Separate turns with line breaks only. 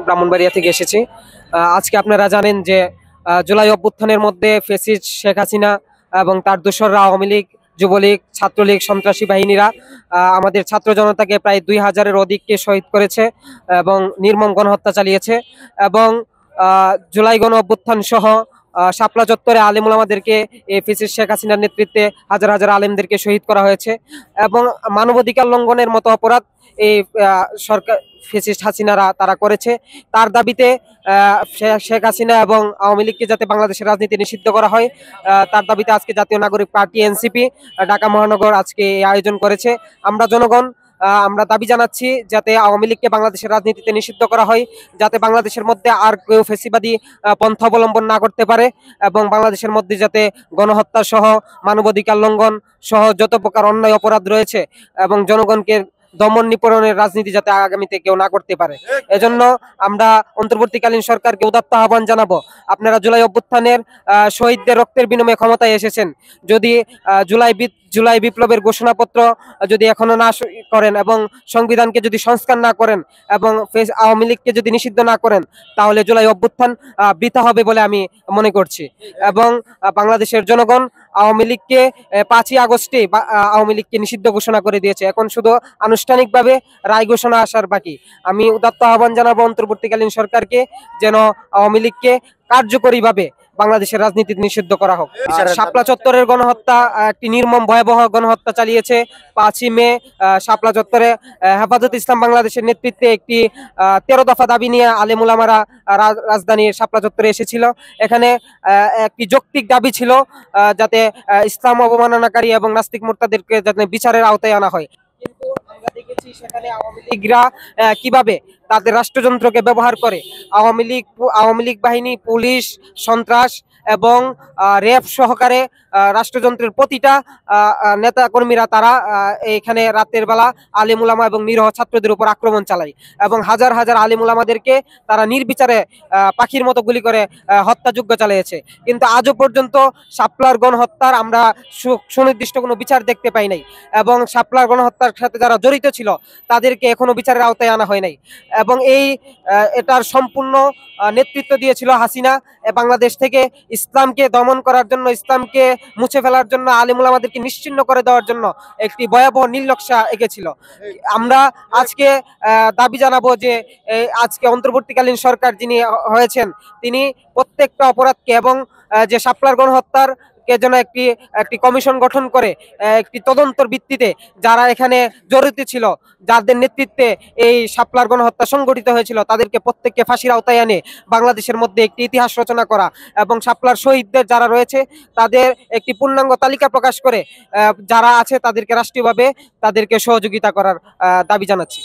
ব্রাহ্মণবাড়িয়া থেকে এসেছি। আজকে আপনারা জানেন যে জুলাই অভ্যুত্থানের মধ্যে ফ্যাসিস্ট শেখ হাসিনা এবং তার দোসররা আওয়ামী লীগ, যুবলীগ, ছাত্রলীগ, সন্ত্রাসী বাহিনীরা আমাদের ছাত্র জনতাকে প্রায় 2000-এর অধিককে শহীদ করেছে এবং নির্মম গণহত্যা চালিয়েছে। এবং জুলাই গণ অভ্যুত্থান সহ শাপলা চত্বরে আলেম ওলামাদেরকে এই ফ্যাসিস্ট শেখ হাসিনার নেতৃত্বে হাজার হাজার আলেমদেরকে শহীদ করা হয়েছে এবং মানবাধিকার লঙ্ঘনের মতো অপরাধ এই সরকার ফ্যাসিস্ট হাসিনারা তারা করেছে। তার দাবিতে শেখ হাসিনা এবং আওয়ামী লীগকে যাতে বাংলাদেশের রাজনীতি নিষিদ্ধ করা হয়, তার দাবিতে আজকে জাতীয় নাগরিক পার্টি এনসিপি ঢাকা মহানগর আজকে এই আয়োজন করেছে। আমরা জনগণ আমরা দাবি জানাচ্ছি যাতে আওয়ামী লীগকে বাংলাদেশের রাজনীতিতে নিষিদ্ধ করা হয়, যাতে বাংলাদেশের মধ্যে আর কেউ ফ্যাসিবাদী পন্থা অবলম্বন না করতে পারে এবং বাংলাদেশের মধ্যে যাতে গণহত্যা সহ মানবাধিকার লঙ্ঘন সহ যত প্রকার অন্যায় অপরাধ রয়েছে এবং জনগণকে দমন নিপীড়নের রাজনীতি যাতে আগামীতে কেউ না করতে পারে। এজন্য আমরা অন্তর্বর্তীকালীন সরকারকে উদাত্ত আহ্বান জানাবো, আপনারা জুলাই অভ্যুত্থানের শহীদদের রক্তের বিনিময়ে ক্ষমতায় এসেছেন, যদি জুলাই বিপ্লবের ঘোষণাপত্র যদি এখনো না করেন এবং সংবিধানকে যদি সংস্কার না করেন এবং আওয়ামী লীগকে যদি নিষিদ্ধ না করেন, তাহলে জুলাই অভ্যুত্থান বৃথা হবে বলে আমি মনে করছি। এবং বাংলাদেশের জনগণ আওয়ামী লীগকে 5ই আগস্টে আওয়ামী লীগকে নিষিদ্ধ ঘোষণা করে দিয়েছে, এখন শুধু আনুষ্ঠানিকভাবে রায় ঘোষণা আসার বাকি। আমি উদাত্ত আহ্বান জানাবো অন্তর্বর্তীকালীন সরকারকে যেন আওয়ামী লীগকে কার্যকরীভাবে বাংলাদেশের রাজনীতি নিষিদ্ধ করা হোক। শাপলা চত্বরের গণহত্যা একটি নির্মম ভয়াবহ গণহত্যা চালিয়েছে। 5ই মে শাপলা চত্বরে হেফাজত ইসলাম বাংলাদেশের নেতৃত্বে একটি 13 দফা দাবি নিয়ে আলেম ওলামারা রাজধানীর শাপলা চত্বরে এসেছিল। এখানে একটি যৌক্তিক দাবি ছিল যাতে ইসলাম অবমাননাকারী এবং নাস্তিক মুরতাদেরকে যাতে বিচারের আওতায় আনা হয়। কিন্তু আমরা দেখেছি সেখানে আওয়ামী লীগরা কিভাবে তাদের রাষ্ট্রযন্ত্রকে ব্যবহার করে আওয়ামী লীগ বাহিনী, পুলিশ, সন্ত্রাস এবং র্যাব সহকারে রাষ্ট্রযন্ত্রের প্রতিটা নেতা কর্মীরা তারা এখানে রাতের বেলা আলেম উলামা এবং নিরীহ ছাত্রদের উপর আক্রমণ চালায় এবং হাজার হাজার আলেম উলামাদেরকে তারা নির্বিচারে পাখির মতো গুলি করে হত্যাযজ্ঞ চালিয়েছে। কিন্তু আজও পর্যন্ত শাপলার গণহত্যার আমরা সুনির্দিষ্ট কোনো বিচার দেখতে পাই নাই এবং শাপলার গণহত্যার সাথে যারা জড়িত ছিল তাদেরকে এখনো বিচারের আওতায় আনা হয় নাই। এবং এটার সম্পূর্ণ নেতৃত্ব দিয়েছিল হাসিনা। বাংলাদেশ থেকে ইসলামকে দমন করার জন্য, ইসলামকে মুছে ফেলার জন্য, আলেম ওলামাদেরকে নিশ্চিহ্ন করে দেওয়ার জন্য একটি ভয়াবহ নীলনকশা এঁকেছিল। আমরা আজকে দাবি জানাবো যে আজকে অন্তর্বর্তীকালীন সরকার যিনি হয়েছেন তিনি প্রত্যেকটা অপরাধকে এবং যে শাপলার গণহত্যার যেন একটি কমিশন গঠন করে একটি তদন্তর ভিত্তিতে যারা এখানে জড়িত ছিল, যাদের নেতৃত্বে এই শাপলার গণহত্যা সংগঠিত হয়েছিল, তাদেরকে প্রত্যেককে ফাঁসির আওতায় আনে বাংলাদেশের মধ্যে একটি ইতিহাস রচনা করা এবং শাপলার শহীদদের যারা রয়েছে তাদের একটি পূর্ণাঙ্গ তালিকা প্রকাশ করে যারা আছে তাদেরকে রাষ্ট্রীয়ভাবে তাদেরকে সহযোগিতা করার দাবি জানাচ্ছি।